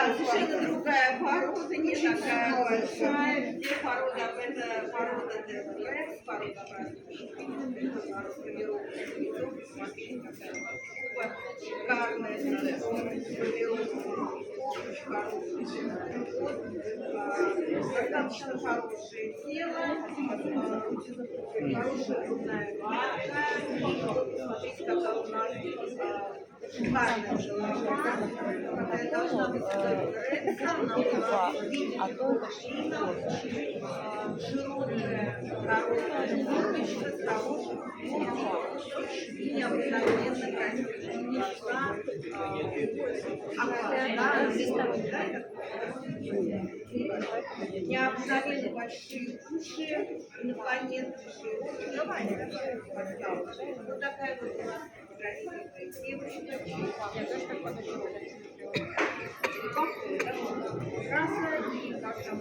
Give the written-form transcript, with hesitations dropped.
Да, совершенно другая порода, не такая большая. Где порода, это порода Дерекс, порода формировки. Смотрите, какая зуба шикарная, очень хороший живот, достаточно хорошее тело, хорошая зубная вата. Смотрите, какая у нас шикарная голова, какая должна быть Дерекс, она у нас в виде мужчина, широкая, хорошая улыбочка, с хорошим и необыкновенно красивые глаза, необыкновенно большие уши, инопланетные уши. Давайте, вот такая вот у нас красивая девочка. Я тоже так подумала. Красная и как там.